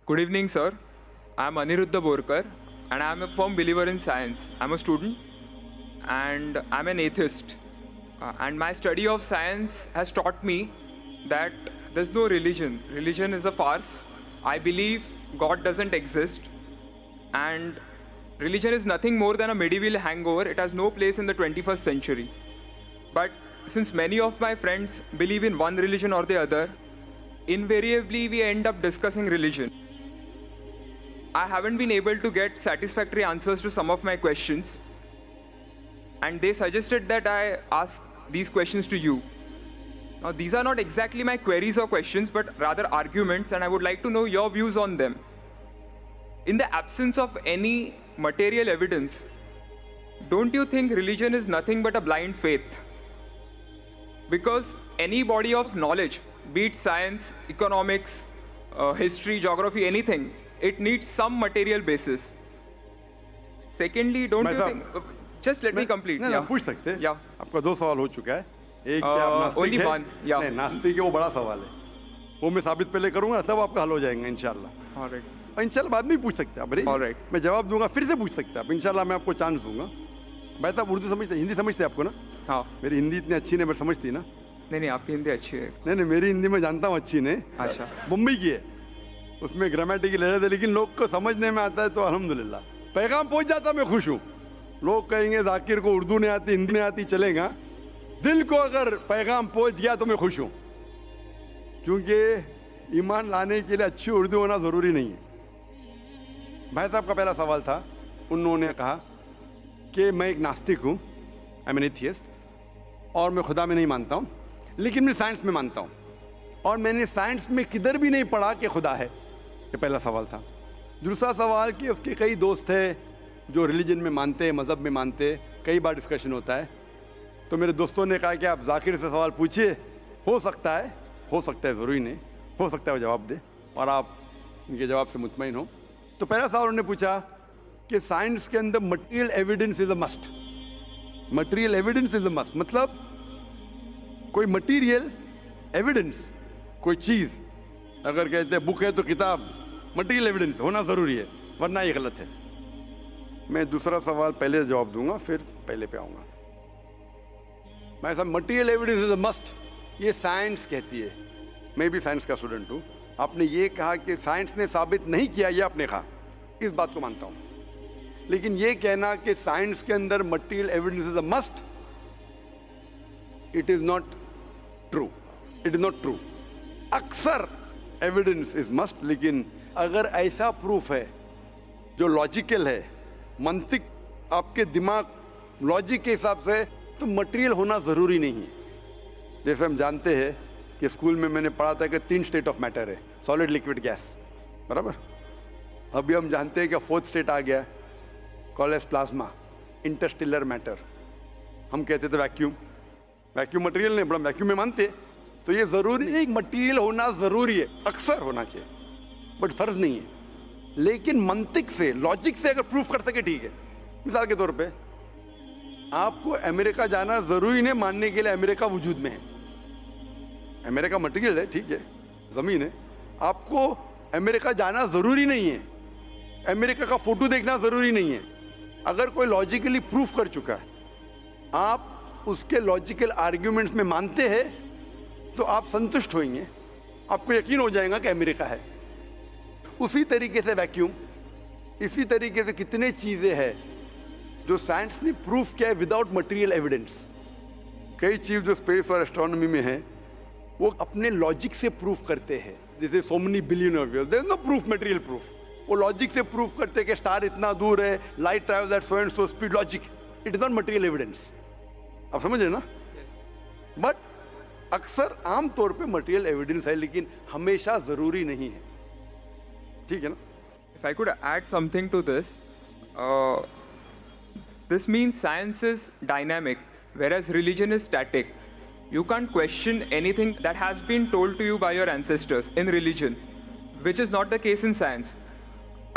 Good evening, sir. I'm Aniruddha Borkar, and I'm a firm believer in science. I'm a student, and I'm an atheist. And my study of science has taught me that there's no religion. Religion is a farce. I believe God doesn't exist, and religion is nothing more than a medieval hangover. It has no place in the 21st century. But since many of my friends believe in one religion or the other, invariably we end up discussing religion. I haven't been able to get satisfactory answers to some of my questions, and they suggested that I ask these questions to you. Now, these are not exactly my queries or questions, but rather arguments, and I would like to know your views on them. In the absence of any material evidence, don't you think religion is nothing but a blind faith? Because any body of knowledge, be it science, economics, history, geography, anything, it needs some material basis. Secondly, don't you think... Just let me complete. नहीं, Yeah. पूछ सकते हैं। Yeah. आपका 2 सवाल हो चुका है। एक क्या आप नास्तिक only है? one, yeah. नहीं, नास्तिक है, वो बड़ा सवाल है। वो मैं साबित पहले करूंगा, तब आपका हल हो जाएगा इंशाल्लाह। All right. और इंशाल्लाह बाद में भी पूछ सकते हैं आप। All right. मैं जवाब दूंगा, फिर से पूछ सकते हैं आप। इंशाल्लाह मैं आपको चांस दूंगा। भाई साहब उर्दू समझते, हिंदी समझते हैं आपको ना? हाँ। मेरी हिंदी इतनी अच्छी नहीं, मैं समझती ना? नहीं, आपकी हिंदी अच्छी है। नहीं, मेरी हिंदी मैं जानता हूँ अच्छी नहीं। अच्छा। मुंबई की है, उसमें ग्रामेटिकल एरर है, लेकिन लोग को समझने में आता है तो अल्हम्दुलिल्लाह। पैगाम पहुंच जाता, मैं खुश हूँ। लोग कहेंगे जाकिर को उर्दू नहीं आती, हिंदी नहीं आती, चलेगा। दिल को अगर पैगाम पहुंच गया तो मैं खुश हूँ, क्योंकि ईमान लाने के लिए अच्छी उर्दू होना ज़रूरी नहीं है। भाई साहब का पहला सवाल था, उन्होंने कहा कि मैं एक नास्तिक हूँ, आई एम एन एथियस्ट, और मैं खुदा में नहीं मानता हूँ, लेकिन मैं साइंस में मानता हूँ, और मैंने साइंस में किधर भी नहीं पढ़ा कि खुदा है। ये पहला सवाल था। दूसरा सवाल कि उसके कई दोस्त हैं जो रिलीजन में मानते हैं, मज़हब में मानते हैं, कई बार डिस्कशन होता है। तो मेरे दोस्तों ने कहा कि आप जाकिर से सवाल पूछिए, हो सकता है, ज़रूरी नहीं, हो सकता है वो जवाब दे और आप उनके जवाब से मुतमईन हो। तो पहला सवाल उन्होंने पूछा कि साइंस के अंदर material evidence is a must. Material evidence is a must मतलब कोई मटेरियल एविडेंस, कोई चीज़, अगर कहते हैं बुक है तो किताब, मटेरियल एविडेंस होना ज़रूरी है, वरना ये गलत है। मैं दूसरा सवाल पहले जवाब दूंगा, फिर पहले पे आऊँगा। मैं साहब material evidence is a must, ये साइंस कहती है। मैं भी साइंस का स्टूडेंट हूँ। आपने ये कहा कि साइंस ने साबित नहीं किया, ये आपने कहा, इस बात को मानता हूँ, लेकिन ये कहना कि साइंस के अंदर material evidence is a must, it is not true, it is not true. अक्सर एविडेंस इज मस्ट, लेकिन अगर ऐसा प्रूफ है जो लॉजिकल है, मंतिक, आपके दिमाग लॉजिक के हिसाब से, तो मटेरियल होना ज़रूरी नहीं है। जैसे हम जानते हैं कि स्कूल में मैंने पढ़ा था कि 3 स्टेट ऑफ मैटर है, सॉलिड, लिक्विड, गैस, बराबर। अभी हम जानते हैं कि 4th स्टेट आ गया, कॉल्ड प्लाज्मा, इंटरस्टेलर मैटर। हम कहते थे वैक्यूम, वैक्यूम मटेरियल नहीं, बड़ा वैक्यूम में मानते। तो ये ज़रूरी नहीं, मटेरियल होना ज़रूरी है, अक्सर होना चाहिए, बट फ़र्ज़ नहीं है। लेकिन मंतिक से, लॉजिक से अगर प्रूफ कर सके, ठीक है। मिसाल के तौर पे आपको अमेरिका जाना ज़रूरी नहीं मानने के लिए अमेरिका वजूद में है। अमेरिका मटेरियल है, ठीक है, ज़मीन है। आपको अमेरिका जाना ज़रूरी नहीं है, अमेरिका का फ़ोटो देखना ज़रूरी नहीं है। अगर कोई लॉजिकली प्रूफ कर चुका है, आप उसके लॉजिकल आर्ग्यूमेंट्स में मानते हैं, तो आप संतुष्ट होंगे, आपको यकीन हो जाएगा कि अमेरिका है। उसी तरीके से वैक्यूम, इसी तरीके से कितने चीज़ें हैं जो साइंस ने प्रूफ किया है विदाउट मटेरियल एविडेंस। कई चीज़ जो स्पेस और एस्ट्रोनॉमी में है, वो अपने लॉजिक से प्रूफ करते हैं। जैसे so many billion of years, there is no proof, material proof. वो लॉजिक से प्रूफ करते हैं कि स्टार इतना दूर है, light travels at so and so speed, logic, it is not material evidence. आप समझ रहे ना? बट अक्सर आमतौर पे मटेरियल एविडेंस है, लेकिन हमेशा ज़रूरी नहीं है, ठीक है ना? If I could add something to this, this means science is dynamic, whereas religion is static. You can't question anything that has been told to you by your ancestors in religion, which is not the case in science.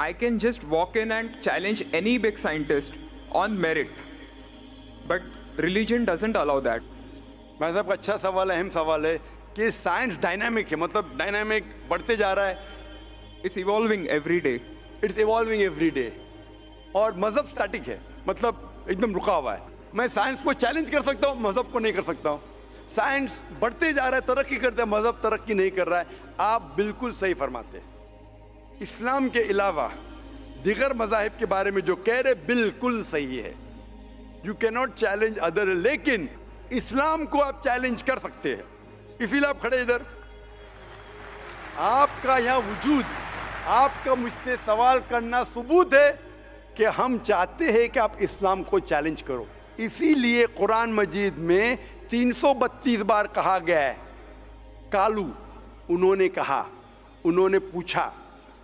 I can just walk in and challenge any big scientist on merit, but religion doesn't allow that. भाई साहब का अच्छा सवाल है, अहम सवाल है कि साइंस डायनामिक है, मतलब डायनामिक बढ़ते जा रहा है। It's evolving every day. It's evolving every day. और मजहब स्टैटिक है, मतलब एकदम रुका हुआ है। मैं साइंस को चैलेंज कर सकता हूँ, मजहब को नहीं कर सकता हूँ। साइंस बढ़ते जा रहा है, तरक्की करते हैं, मजहब तरक्की नहीं कर रहा है। आप बिल्कुल सही फरमाते हैं। इस्लाम के अलावा दिगर मजाहिब के बारे में जो कह रहे बिल्कुल सही है। You can not challenge other, लेकिन इस्लाम को आप चैलेंज कर सकते हैं। इसीलिए आप खड़े इधर, आपका यहाँ वजूद, आपका मुझसे सवाल करना सबूत है कि हम चाहते हैं कि आप इस्लाम को चैलेंज करो। इसीलिए कुरान मजीद में 332 बार कहा गया है कालू, उन्होंने कहा, उन्होंने पूछा।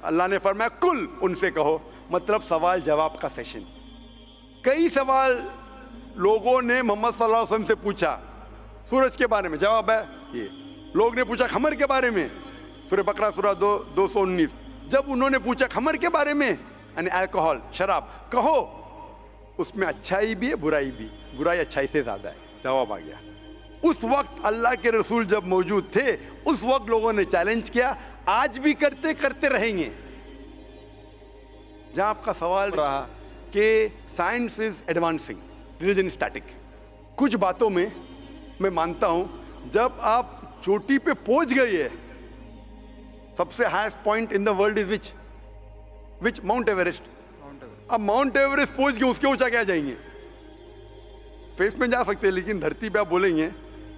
अल्लाह ने फरमाया कुल, उनसे कहो, मतलब सवाल जवाब का सेशन। कई सवाल लोगों ने मोहम्मद सल्लल्लाहु अलैहि वसल्लम से पूछा, सूरज के बारे में जवाब है ये। लोग ने पूछा खमर के बारे में, सूरह बकरा सूरह 219। जब उन्होंने पूछा खमर के बारे में, यानी अल्कोहल, शराब, कहो उसमें अच्छाई भी है बुराई भी, बुराई अच्छाई से ज्यादा है, जवाब आ गया। उस वक्त अल्लाह के रसूल जब मौजूद थे, उस वक्त लोगों ने चैलेंज किया, आज भी करते रहेंगे। जहां आपका सवाल रहा कि science is advancing, religion static, कुछ बातों में मैं मानता हूं, जब आप चोटी पे पहुंच गए है, सबसे highest point in the world is which mount Everest. अब माउंट एवरेस्ट पहुंच गए, उसके ऊंचा क्या जाएंगे? स्पेस में जा सकते हैं, लेकिन धरती पे आप बोलेंगे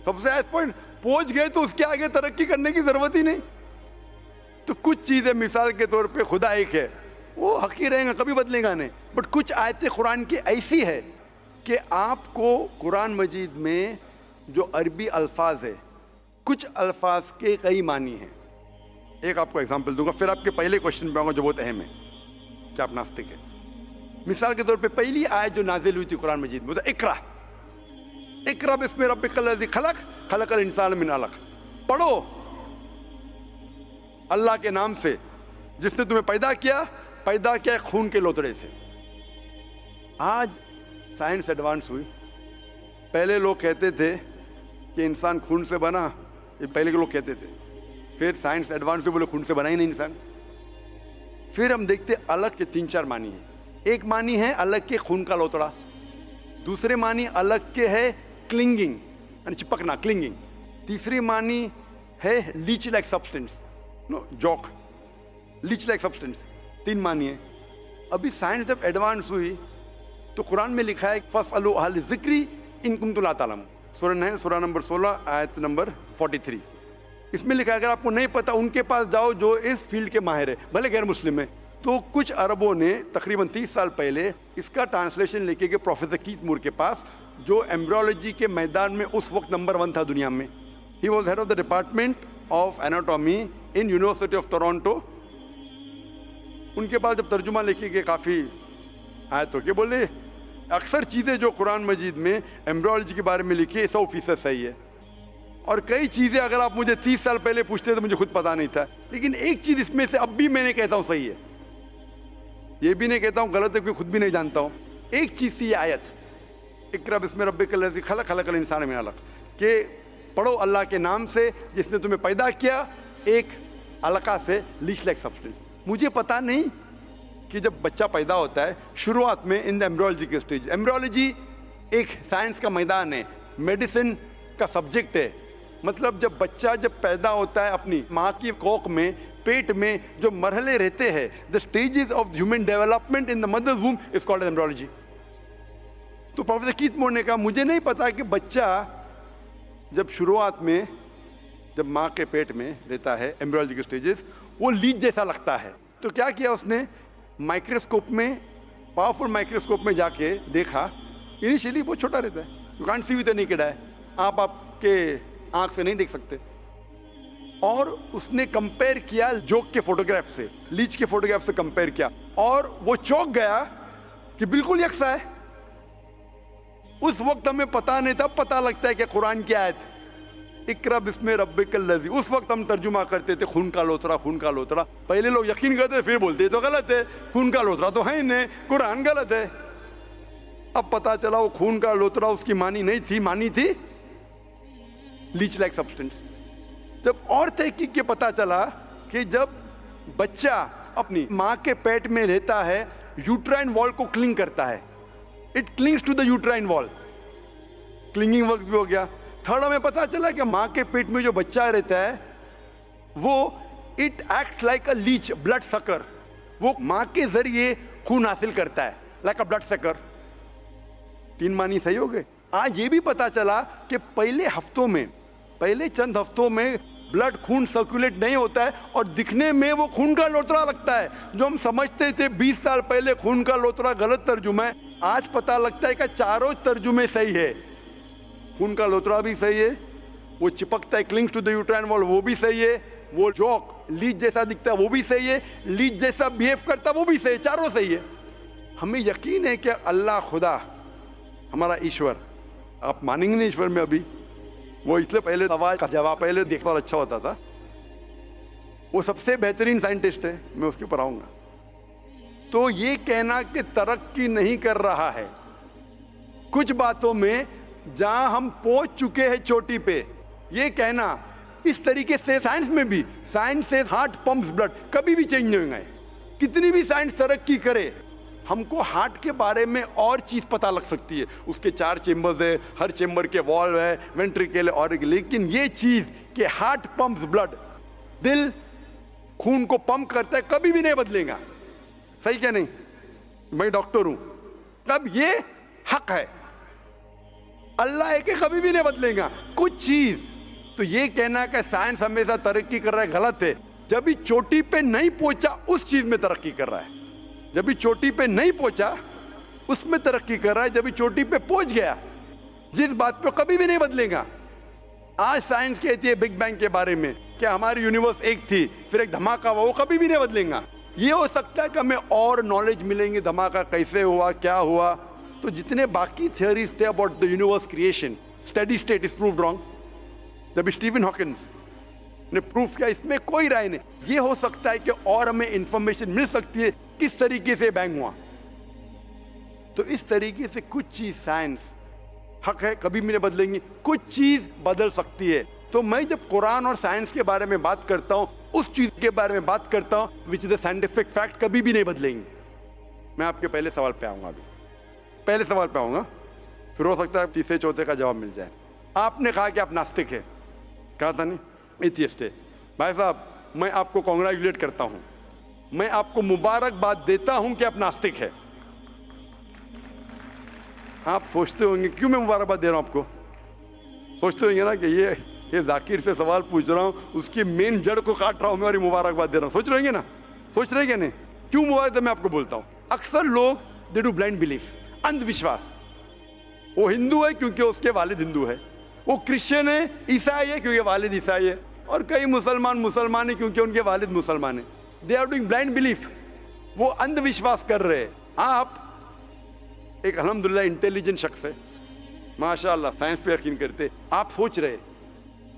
सबसे हाईएस्ट पॉइंट पहुंच गए तो उसके आगे तरक्की करने की जरूरत ही नहीं। तो कुछ चीजें, मिसाल के तौर पे खुदा एक है, वो हक ही रहेगा, कभी बदलेगा नहीं। बट कुछ आयतें कुरान की ऐसी है कि आपको कुरान मजीद में जो अरबी अल्फाज है, कुछ अल्फाज के कई मानी हैं। एक आपको एग्जांपल दूंगा, फिर आपके पहले क्वेश्चन पे आऊंगा जो बहुत अहम है कि आप नास्तिक है। मिसाल के तौर पे पहली आयत जो नाजिल हुई थी कुरान मजीद में, इकरा इकरा बिस्मि रब्बिकल लज़ी खलक खलकल इंसान मिन अलक। पढ़ो अल्लाह के नाम से जिसने तुम्हें पैदा किया खून के लोतड़े से। आज साइंस एडवांस हुई। पहले लोग कहते थे कि इंसान खून से बना, ये पहले के लोग कहते थे। फिर साइंस एडवांस हुई, बोले खून से बना ही नहीं इंसान। फिर हम देखते अलग के 3-4 मानी है। एक मानी है अलग के खून का लोतड़ा, दूसरे मानी अलग के है क्लिंगिंग, यानी चिपकना, क्लिंगिंग। तीसरी मानी है leech like substance, no joke, leech like substance. 3 मानी है। अभी साइंस जब एडवांस हुई तो कुरान में लिखा है फसअलू अहल ज़िक्री इन कुंतुम ला तालम, सूरह नंबर 16 आयत नंबर 43। इसमें लिखा है अगर आपको नहीं पता उनके पास जाओ जो इस फील्ड के माहिर है, भले गैर मुस्लिम है। तो कुछ अरबों ने तकरीबन 30 साल पहले इसका ट्रांसलेशन लेके गए प्रोफेसर कीथ मूर के पास, जो एम्ब्रियोलॉजी के मैदान में उस वक्त नंबर 1 था दुनिया में। He was head of the department of anatomy in university of Toronto. उनके पास जब तर्जुमा लेके गए काफ़ी आयतों के, बोले अक्सर चीज़ें जो कुरान मजीद में एम्ब्रियोलॉजी के बारे में लिखी है 100% सही है, और कई चीज़ें अगर आप मुझे 30 साल पहले पूछते तो मुझे खुद पता नहीं था, लेकिन एक चीज़ इसमें से अब भी मैंने कहता हूँ सही है, ये भी नहीं कहता हूँ गलत है क्योंकि खुद भी नहीं जानता हूँ। एक चीज़ थी ये आयत इक़रा बिस्मि रब्बिकल लज़ी खलक खलकल इंसान मिन अलक, के पढ़ो अल्लाह के नाम से जिसने तुम्हें पैदा किया एक अलका से, लीच लाइक सब्सटेंस। मुझे पता नहीं कि जब बच्चा पैदा होता है शुरुआत में इन द एम्ब्रियोलॉजी के स्टेज, एम्ब्रियोलॉजी एक साइंस का मैदान है, मेडिसिन का सब्जेक्ट है। मतलब जब बच्चा जब पैदा होता है अपनी माँ की कोख में, पेट में जो मरहले रहते हैं, the stages of human development in the mother's womb is called embryology. तो प्रोफेसर कीथ मूर ने कहा मुझे नहीं पता कि बच्चा जब शुरुआत में जब माँ के पेट में रहता है, एम्ब्रियोलॉजी के स्टेजेस, वो लीच जैसा लगता है। तो क्या किया उसने, माइक्रोस्कोप में, पावरफुल माइक्रोस्कोप में जाके देखा, इनिशियली बहुत छोटा रहता है, you can't see with the naked eye, आप आपके आंख से नहीं देख सकते। और उसने कंपेयर किया जोक के फोटोग्राफ से, लीच के फोटोग्राफ से कंपेयर किया, और वो चौंक गया कि बिल्कुल यकसा है। उस वक्त हमें पता नहीं था, पता लगता है कि कुरान की आयत इक़रा बिस्मि रब्बिकल लज़ी, उस वक्त हम तर्जुमा करते थे खून का लोतरा, खून का लोतरा। पहले लोग यकीन करते फिर बोलते तो गलत है, खून का लोतरा तो है ही नहीं, कुरान गलत है। अब पता चला वो खून का लोतरा उसकी मानी नहीं थी, मानी थी लीच लाइक सब्सटेंस। जब और तहकीक के पता चला कि जब बच्चा अपनी माँ के पेट में रहता है, यूट्राइन वॉल को क्लिंग करता है, it clings to the uterine wall, clinging work भी हो गया। थर्ड हमें पता चला कि माँ के पेट में जो बच्चा रहता है वो it act like a leech, blood sucker, वो माँ के जरिए खून हासिल करता है, लाइक अ ब्लड सकर। 3 मानी सही हो गए। आज ये भी पता चला कि पहले चंद हफ्तों में ब्लड खून सर्कुलेट नहीं होता है और दिखने में वो खून का लोतरा लगता है। जो हम समझते थे 20 साल पहले खून का लोतरा गलत तर्जुमा है, आज पता लगता है कि चारों तर्जुमे सही है। खून का लोतरा भी सही है, वो चिपकता है, clings to the uterine wall, वो भी सही है, वो जॉक लीच जैसा दिखता है वो भी सही है, लीच जैसा बिहेव करता है वो भी सही है, चारों सही है। हमें यकीन है कि अल्लाह खुदा हमारा ईश्वर, आप मानेंगे नहीं ईश्वर में अभी, वो इसलिए पहले सवाल का जवाब पहले देखता और अच्छा होता था, वो सबसे बेहतरीन साइंटिस्ट है, मैं उसके ऊपर आऊंगा। तो ये कहना कि तरक्की नहीं कर रहा है कुछ बातों में जहां हम पहुंच चुके हैं चोटी पे, ये कहना इस तरीके से साइंस में भी, साइंस से हार्ट पंप्स ब्लड, कभी भी चेंज नहीं होंगे। कितनी भी साइंस तरक्की करे, हमको हार्ट के बारे में और चीज पता लग सकती है, उसके 4 चेंबर्स है, हर चेंबर के वॉल्व है, वेंट्रिकल और, लेकिन ये चीज कि हार्ट पंप्स ब्लड, दिल खून को पंप करता है, कभी भी नहीं बदलेगा। सही क्या नहीं? मैं डॉक्टर हूं, कब ये हक है, अल्लाह है कि कभी भी नहीं बदलेगा कुछ चीज। तो ये कहना कि साइंस हमेशा तरक्की कर रहा है गलत है। जब भी चोटी पे नहीं पहुंचा उस चीज में तरक्की कर रहा है, जब भी चोटी पे नहीं पहुंचा उसमें तरक्की कर रहा है, जब भी चोटी पे पहुंच गया जिस बात पे कभी भी नहीं बदलेगा। आज साइंस कहती है बिग बैंग के बारे में कि हमारी यूनिवर्स एक थी फिर एक धमाका हुआ, वो कभी भी नहीं बदलेगा। ये हो सकता है कि हमें और नॉलेज मिलेंगे, धमाका कैसे हुआ, क्या हुआ। तो जितने बाकी थियोरीज थे about the universe creation, steady state is proved wrong. जब स्टीवन हॉकिंस ने प्रूफ किया, इसमें कोई राय नहीं। ये हो सकता है कि और हमें इंफॉर्मेशन मिल सकती है किस तरीके से बैंग हुआ। तो इस तरीके से कुछ चीज साइंस हक है, कभी भी नहीं बदलेंगी, कुछ चीज बदल सकती है। तो मैं जब कुरान और साइंस के बारे में बात करता हूं, उस चीज के बारे में बात करता हूं which is the scientific fact, कभी भी नहीं बदलेंगी। मैं आपके पहले सवाल पे आऊंगा, अभी पहले सवाल पे आऊंगा, फिर हो सकता है तीसरे चौथे का जवाब मिल जाए। आपने कहा कि आप नास्तिक है, कहा था नहीं, एथियस्ट है। भाई साहब मैं आपको कॉन्ग्रेचुलेट करता हूं, मैं आपको मुबारकबाद देता हूं कि आप नास्तिक है। आप सोचते होंगे क्यों मैं मुबारकबाद दे रहा हूं आपको, सोचते होंगे ना कि ये जाकिर से सवाल पूछ रहा हूं, उसकी मेन जड़ को काट रहा हूं मैं और मुबारकबाद दे रहा हूं। सोच रहे नहीं, सोच रहे क्या नहीं? क्यों मुबारक? मैं आपको बोलता हूं, अक्सर लोग दे डू ब्लाइंड बिलीफ, अंधविश्वास। वो हिंदू है क्योंकि उसके वालिद हिंदू है, वो क्रिश्चियन है, ईसाई है क्योंकि वालिद ईसाई है, और कई मुसलमान है क्योंकि उनके वालिद मुसलमान है। They are doing blind belief, वो अंधविश्वास कर रहे हैं। आप एक अल्हम्दुलिल्लाह इंटेलिजेंट शख्स है, माशाअल्लाह, साइंस पे यकीन करते। आप सोच रहे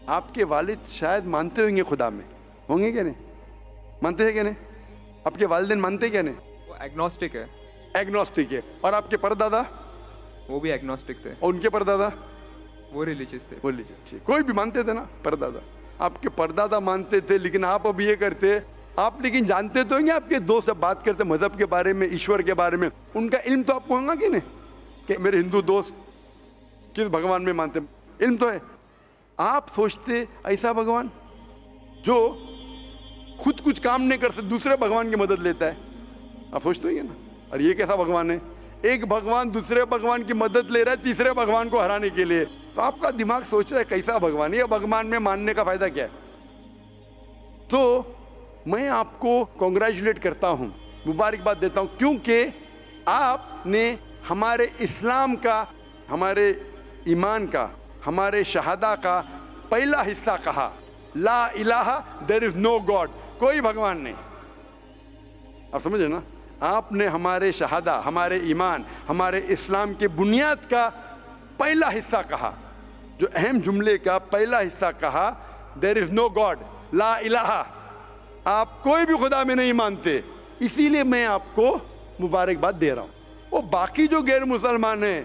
आपके वालिद शायद मानते होंगे खुदा में, होंगे क्या नहीं? मानते हैं क्या नहीं? आपके वालिदैन मानते क्या नहीं? वो एग्नोस्टिक है। एग्नोस्टिक है। और आपके परदादा? वो भी एग्नोस्टिक थे। और उनके परदादा? वो रिलीजियस थे। वो रिलीजियस, कोई भी मानते थे ना परदादा। आपके परदादा मानते थे, लेकिन आप अब ये करते आप, लेकिन जानते तो होंगे आपके दोस्त जब बात करते मजहब के बारे में, ईश्वर के बारे में, उनका इल्म तो आपको होगा कि नहीं कि मेरे हिंदू दोस्त किस भगवान में मानते, इल्म तो है। आप सोचते ऐसा भगवान जो खुद कुछ काम नहीं कर सकते, दूसरे भगवान की मदद लेता है, आप सोचते होंगे ना। और ये कैसा भगवान है? एक भगवान दूसरे भगवान की मदद ले रहा है तीसरे भगवान को हराने के लिए। तो आपका दिमाग सोच रहा है कैसा भगवान, ये भगवान में मानने का फायदा क्या है? तो मैं आपको कॉन्ग्रेचुलेट करता हूं, मुबारकबाद देता हूं, क्योंकि आपने हमारे इस्लाम का, हमारे ईमान का, हमारे शहादा का पहला हिस्सा कहा, ला इलाहा, देयर इज नो गॉड, कोई भगवान नहीं। आप समझे ना? आपने हमारे शहादा, हमारे ईमान, हमारे इस्लाम के बुनियाद का पहला हिस्सा कहा, जो अहम जुमले का पहला हिस्सा कहा, देयर इज नो गॉड, ला इलाहा, आप कोई भी खुदा में नहीं मानते। इसीलिए मैं आपको मुबारकबाद दे रहा हूं। वो बाकी जो गैर मुसलमान है,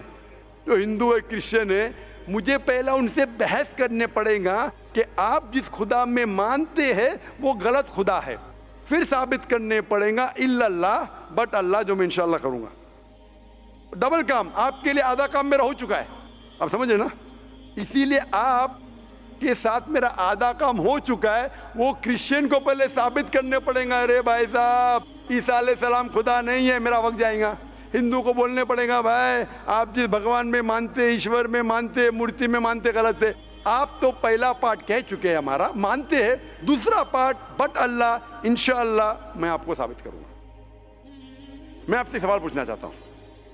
जो हिंदू है, क्रिश्चियन है, मुझे पहला उनसे बहस करने पड़ेगा कि आप जिस खुदा में मानते हैं वो गलत खुदा है, फिर साबित करने पड़ेगा इल्लल्लाह, बट अल्लाह, जो मैं इंशाल्लाह करूंगा। डबल काम, आपके लिए आधा काम मेरा हो चुका है, आप समझ रहे ना। इसीलिए आप के साथ मेरा आधा काम हो चुका है, वो क्रिश्चियन को पहले साबित करने पड़ेगा, अरे भाई साहब ईसा अलैहिस्सलाम खुदा नहीं है, मेरा वक्त जाएगा। हिंदू को बोलने पड़ेगा, भाई आप जिस भगवान में मानते, ईश्वर में मानते, मूर्ति में मानते, गलत है। आप तो पहला पार्ट कह चुके हैं हमारा, मानते हैं। दूसरा पार्ट बट अल्लाह, इंशाअल्लाह मैं आपको साबित करूंगा। मैं आपसे सवाल पूछना चाहता हूं,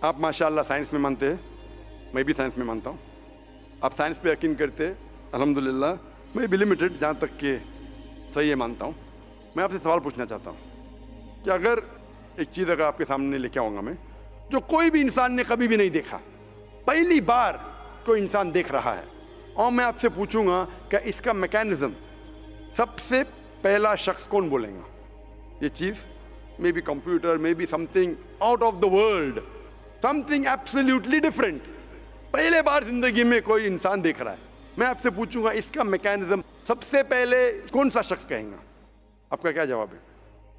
आप माशाअल्लाह साइंस में मानते हैं, मैं भी साइंस में मानता हूं। आप साइंस पे यकीन करते हैं, अल्हम्दुलिल्लाह। मैं भी लिमिटेड, जहाँ तक के सही है मानता हूँ। मैं आपसे सवाल पूछना चाहता हूँ कि अगर एक चीज़ अगर आपके सामने लेके आऊँगा मैं, जो कोई भी इंसान ने कभी भी नहीं देखा, पहली बार कोई इंसान देख रहा है, और मैं आपसे पूछूंगा कि इसका मैकेनिज्म सबसे पहला शख्स कौन बोलेगा? ये चीज़ may be computer, may be something out of the world, something absolutely different, पहले बार जिंदगी में कोई इंसान देख रहा है। मैं आपसे पूछूंगा इसका मैकेनिज्म सबसे पहले कौन सा शख्स कहेगा? आपका क्या जवाब है?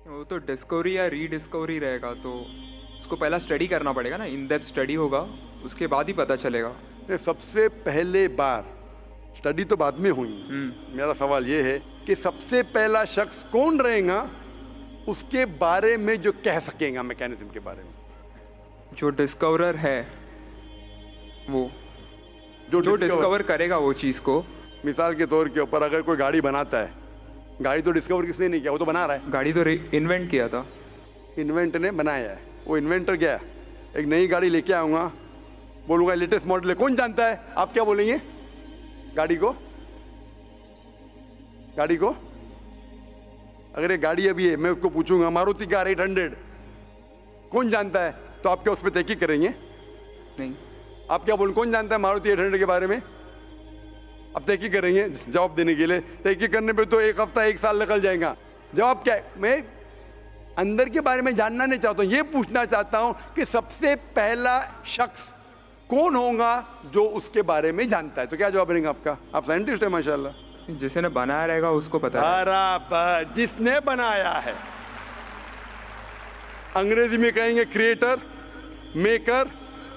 वो तो डिस्कवरी या रीडिस्कवरी रहेगा, तो उसको पहला स्टडी करना पड़ेगा ना, इन डेप्थ स्टडी होगा, उसके बाद ही पता चलेगा। सबसे पहले बार स्टडी तो बाद में हुई। मेरा सवाल ये है कि सबसे पहला शख्स कौन रहेगा उसके बारे में जो कह सकेगा, मैकेनिज्म के बारे में? जो डिस्कवरर है, वो जो डिस्कवर करेगा वो चीज को। मिसाल के तौर के ऊपर अगर कोई गाड़ी बनाता है, गाड़ी तो डिस्कवर किसने नहीं किया, वो तो बना रहा है। गाड़ी तो इन्वेंट किया था, इन्वेंट ने बनाया है। वो इन्वेंटर क्या है? एक नई गाड़ी लेके आऊंगा, बोलूंगा लेटेस्ट मॉडल है, कौन जानता है? आप क्या बोलेंगे? गाड़ी को अगर ये गाड़ी अभी है, मैं उसको पूछूंगा मारुति कार 800 कौन जानता है, तो आप क्या उस पर तहकीक करेंगे? नहीं। आप क्या बोल, कौन जानता है मारुति 800 के बारे में? अब तहकीक करेंगे जवाब देने के लिए। तहकीक करने पे तो एक हफ्ता, एक साल निकल जाएगा। जवाब क्या है? मैं अंदर के बारे में जानना नहीं चाहता हूँ, ये पूछना चाहता हूँ कि सबसे पहला शख्स कौन होगा जो उसके बारे में जानता है। तो क्या जवाब रहेगा आपका? आप साइंटिस्ट है माशाल्लाह। जिसने बनाया रहेगा उसको पता है। बराबर, जिसने बनाया है। अंग्रेजी में कहेंगे क्रिएटर, मेकर,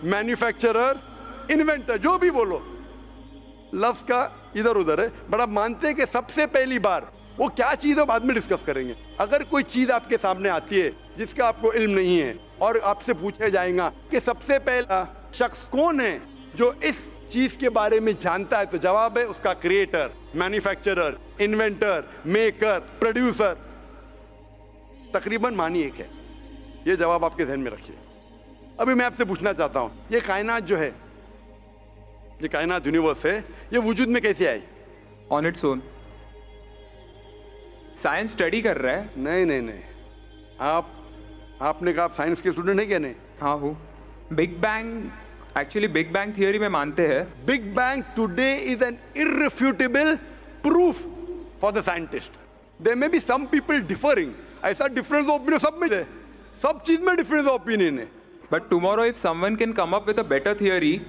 मैन्युफैक्चरर, इन्वेंटर, जो भी बोलो, लफ्ज का इधर उधर है। बड़ा मानते हैं कि सबसे पहली बार वो क्या चीज है बाद में डिस्कस करेंगे। अगर कोई चीज आपके सामने आती है जिसका आपको इल्म नहीं है और आपसे पूछा जाएगा कि सबसे पहला शख्स कौन है जो इस चीज के बारे में जानता है, तो जवाब है उसका creator, manufacturer, inventor, maker, producer. तकरीबन मानी एक है। ये जवाब आपके ध्यान में रखिए। अभी मैं आपसे पूछना चाहता हूं, ये कायनात जो है, ये कायनात यूनिवर्स है, ये वजूद में कैसे आई? On its own. Science study कर रहा है। नहीं, आपने कहा आप साइंस के स्टूडेंट है क्या? नहीं। हाँ हूँ। Big bang, actually big bang theory में मानते हैं। Big bang today is an irrefutable proof for the scientist. There may be some people differing, ऐसा डिफरेंस ऑफ ओपिनियन सब में है, सब चीज में डिफरेंस ऑफ ओपिनियन है। But tomorrow, if someone can come up with a better theory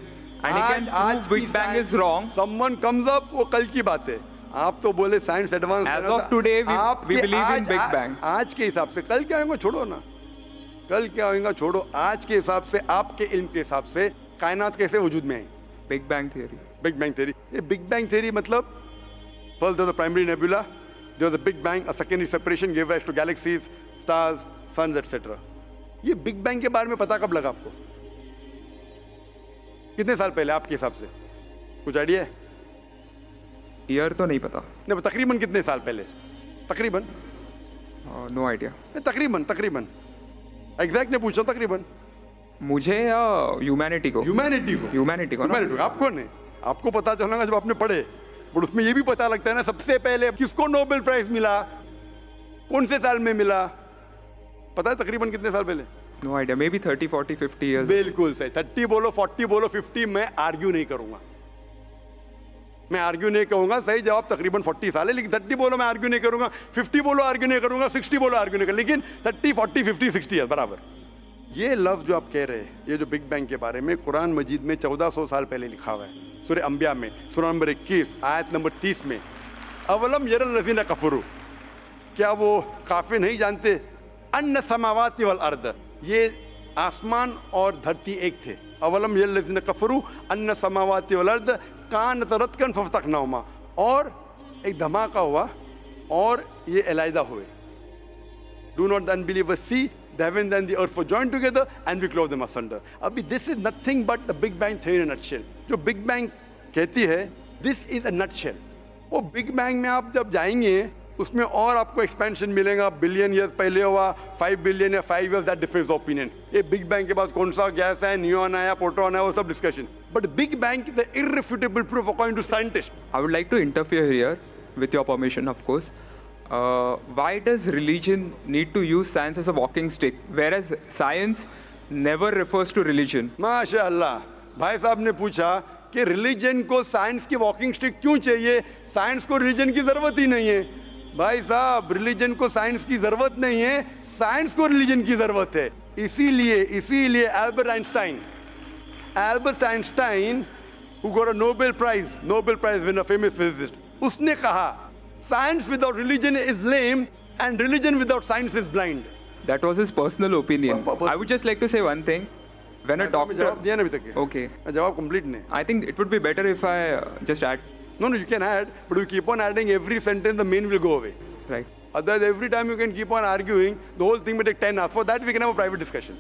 and he can prove Big Bang is wrong, someone comes up, वो कल की बात है। आप तो बोले science advance. As of today, we believe in Big Bang. आज के हिसाब से, कल क्या होगा छोड़ो ना, कल क्या होगा छोड़ो। आज के हिसाब से, आपके इल्म के हिसाब से कायनात कैसे वजूद में आई? Big Bang theory. Big Bang theory. ये Big Bang theory मतलब first there was a primary nebula, there was a Big Bang, a secondary separation gave rise to galaxies, stars, suns, etc. ये बिग बैंग के बारे में पता कब लगा आपको? कितने साल पहले आपके हिसाब से? कुछ आइडिया है? ईयर तो नहीं पता। नहीं, तकरीबन कितने साल पहले? तकरीबन? No idea. तकरीबन एग्जैक्ट नहीं पूछा, तकरीबन। मुझे या ह्यूमैनिटी को? ह्यूमैनिटी को। आपको नहीं, आपको पता चलेगा जब आपने पढ़े। बट उसमें ये भी पता लगता है ना सबसे पहले किसको नोबेल प्राइज मिला, कौन से साल में मिला, पता है तकरीबन कितने साल पहले? No idea, maybe 30, 40, 50 years. बिल्कुल सही। 30 बोलो, 40 बोलो, 50, मैं आर्ग्यू नहीं करूंगा। मैं आर्ग्यू नहीं कहूंगा, सही जवाब तकरीबन 40 साल है, लेकिन 30 बोलो मैं आर्ग्यू नहीं करूंगा, 50 बोलो आर्ग्यू नहीं करूंगा, 60 बोलो आर्ग्यू नहीं करूंगा, लेकिन 30, 40, 50, 60 है बराबर। ये लफ्ज जो आप कह रहे हैं, ये जो बिग बैंग के बारे में कुरान मजीद में 1400 साल पहले लिखा हुआ है। सूरह अंबिया में सूरह नंबर 21 आयत नंबर 30 में, अवलम यरल लज़ीना कफरू, क्या वो काफी नहीं जानते? अन्य समावाति वल अर्द, ये आसमान और धरती एक थे। अवलम यल्लज़ीना कफरू अन्य समावाति वल अर्द कान तरतकन फफ्तकनाहुमा, और एक धमाका हुआ और ये अलहदा हुए। Do not the unbelievers see the heavens and the earth were joined together and we clove them asunder. अभी this is nothing but the Big Bang theory in a nutshell. जो Big Bang कहती है, this is a nutshell. वो Big Bang में आप जब जाएंगे उसमें और आपको एक्सपेंशन मिलेगा, बिलियन ईयर्स पहले हुआ, 5 बिलियन या 5 ईयर्स, दैट डिफरेंस ओपिनियन। ये बिग बैंग के बाद कौन सा गैस है, न्यून आया, प्रोटॉन है, वो सब discussion. But big bang is the irrefutable proof according to scientist. I would like to interfere here, with your permission, of course. Why does religion need to use science as a walking stick, whereas science never refers to religion? माशाअल्लाह, भाई साहब ने पूछा कि religion को science की walking stick क्यों चाहिए? साइंस को रिलीजन की जरूरत ही नहीं है। भाई साहब, रिलीजन को साइंस की जरूरत नहीं है, साइंस को रिलीजन की जरूरत है। इसीलिए Albert Einstein who got a Nobel Prize winner, famous physicist, उसने कहा science without religion is lame and religion without science is blind. That was his personal opinion. I would just like to say one thing. When a doctor... जवाब दिया ना अभी तक? Okay. जवाब complete नहीं। I think it would be better if I just add. No, you can add, but you keep on adding every sentence, the main will go away. Right. Otherwise, every time you can keep on arguing, the whole thing will take 10 hours. For that, we can have a private discussion.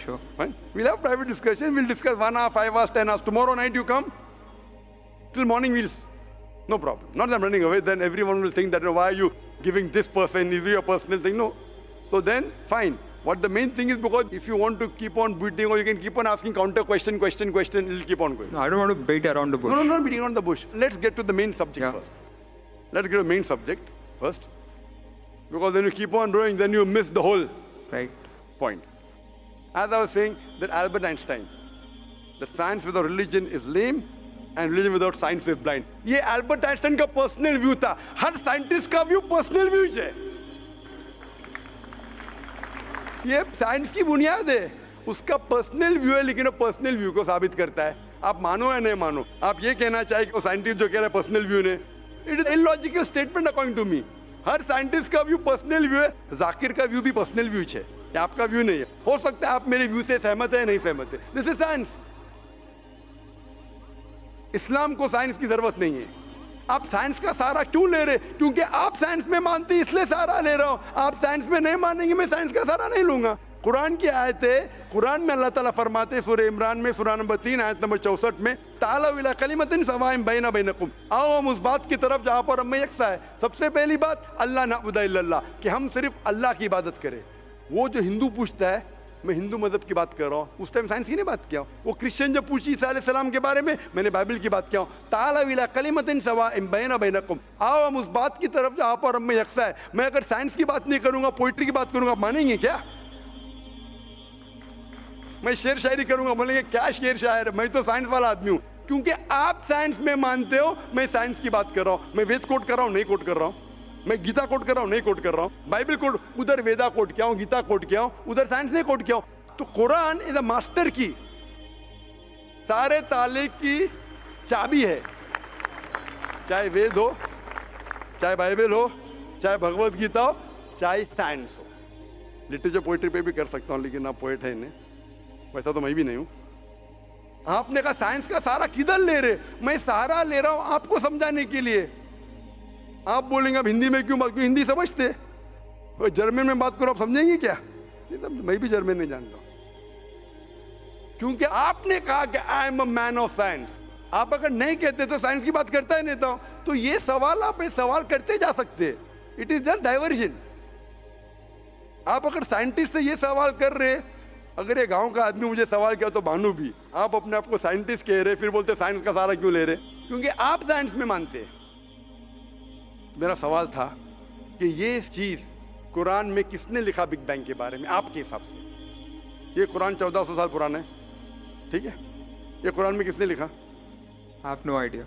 Sure. Fine? We'll have a private discussion. We'll discuss 1 hour, 5 hours, 10 hours. Tomorrow night you come. Till morning no problem. Not that I'm running away. Then everyone will think that, why are you giving this person? Is it your personal thing? No. So then, fine. What the main thing is, because if you want to keep on beating, or you can keep on asking counter question, it'll keep on going. No, I don't want to beat around the bush. No, not beating around the bush. Let's get to the main subject first. Let's get to the main subject first. Because when you keep on growing, then you miss the whole point. As I was saying, that Albert Einstein, that science without religion is lame and religion without science is blind. ये Albert Einstein का personal view था. हर scientist का view personal view है. ये science की बुनियाद है, उसका पर्सनल व्यू है, लेकिन वो पर्सनल व्यू को साबित करता है। आप मानो या नहीं मानो, आप ये कहना चाहिए कि वो साइंटिस्ट जो कह रहा है पर्सनल व्यू ने, it is illogical statement according to me. हर साइंटिस्ट का व्यू पर्सनल व्यू है, जाकिर का व्यू भी पर्सनल व्यू है, ये आपका व्यू नहीं है। हो सकता है आप मेरे व्यू से सहमत है, नहीं सहमत है, दिस इज साइंस। इस्लाम को साइंस की जरूरत नहीं है। आप साइंस का सहारा क्यों ले रहे? क्योंकि आप साइंस में मानते हैं, इसलिए सहारा ले रहा हूं। आप साइंस में नहीं मानेंगे, मैं साइंस का सहारा नहीं लूंगा। कुरान की आयत है, कुरान में अल्लाह ताला फरमाते, सूरह इमरान में सूरह नंबर 3 आयत नंबर 64 में, ताला इला कलिमतिन सवाइन बैना बैनकुम, आओ हम उस बात की तरफ जहां पर हम में यकसा है। सबसे पहली बात, अल्लाह नअबुदा इल्लल्लाह, कि हम सिर्फ अल्लाह की इबादत करें। वो जो हिंदू पूछता है, मैं हिंदू मजहब की बात कर रहा हूँ, उस टाइम साइंस की नहीं बात किया। वो क्रिश्चियन जब पूछी ईसा अलैहिस्सलाम के बारे में, मैंने बाइबल की बात किया। ताला इला कलिमतिन सवाइन बैना बैनकुम, आओ हम उस बात की तरफ जहां पर हम में यकसा है। मैं अगर साइंस की बात नहीं करूंगा, पोइट्री की बात करूंगा, मानेंगे क्या? मैं शेर शायरी करूंगा, बोलेंगे क्या शेर शायर, मैं तो साइंस वाला आदमी हूं। क्योंकि आप साइंस में मानते हो, मैं साइंस की बात कर रहा हूं। मैं वेद कोट कर रहा हूं, नहीं कोट कर रहा हूं। मैं गीता कोट कर रहा हूं, नहीं कोट कर रहा हूं। बाइबल कोट, उधर वेदा कोट किया हूं, गीता कोट किया हूं, उधर साइंस नहीं कोट किया हूं। तो कुरान इज अ मास्टर की, सारे ताले की चाबी है। चाहे वेद हो, चाहे बाइबल हो, चाहे भगवत गीता हो, चाहे साइंस हो। लिटरेचर पोइट्री पे भी कर सकता हूं, लेकिन आप पोइट है नहीं, वैसा तो मैं भी नहीं हूं। आपने कहा साइंस का सहारा किधर ले रहे? मैं सहारा ले रहा हूं आपको समझाने के लिए। आप बोलेंगे अब हिंदी में क्यों बात, क्यों हिंदी समझते? और जर्मन में बात करो, आप समझेंगे क्या? मैं भी जर्मन नहीं जानता, क्योंकि आपने कहा कि I am a man of science. आप अगर नहीं कहते तो साइंस की बात करता ही नहीं था। तो ये सवाल आप सवाल करते जा सकते, इट इज जस्ट डाइवर्जन। आप अगर साइंटिस्ट से ये सवाल कर रहे, अगर ये गांव का आदमी मुझे सवाल किया तो भानु भी, आप अपने आप को साइंटिस्ट कह रहे, फिर बोलते साइंस का सहारा क्यों ले रहे? क्योंकि आप साइंस में मानते। मेरा सवाल था कि ये चीज कुरान में किसने लिखा बिग बैंग के बारे में आपके हिसाब से? ये कुरान 1400 साल पुराना है, ठीक है? ये कुरान में किसने लिखा? I have no idea.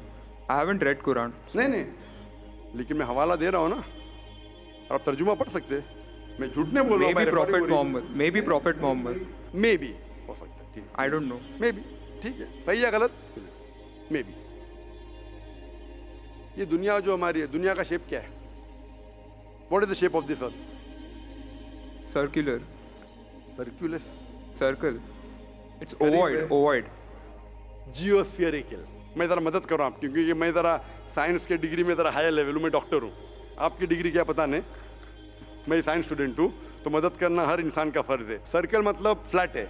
I haven't read Quran. नहीं, लेकिन मैं हवाला दे रहा हूँ ना, और आप तर्जुमा पढ़ सकते हैं। मैं झूठ नहीं बोल रहा हूँ। Maybe Prophet Muhammad. Maybe Prophet Muhammad. Maybe हो सकता है, ठीक है। I don't know. Maybe, ठीक है, सही है गलत? Maybe। ये दुनिया जो हमारी है, दुनिया का शेप क्या है? What is the shape of this earth? Circular. Circulus. Circle. It's Very ovoid. well. Ovoid. जियोस्फेरिकल। मैं ज़रा मदद कर रहा हूँ क्योंकि ये मैं ज़रा साइंस के डिग्री में ज़रा हायर लेवल हूँ, मैं डॉक्टर हूँ। आपकी डिग्री क्या पता नहीं, मैं साइंस स्टूडेंट हूँ, तो मदद करना हर इंसान का फर्ज है। सर्कल मतलब फ्लैट है,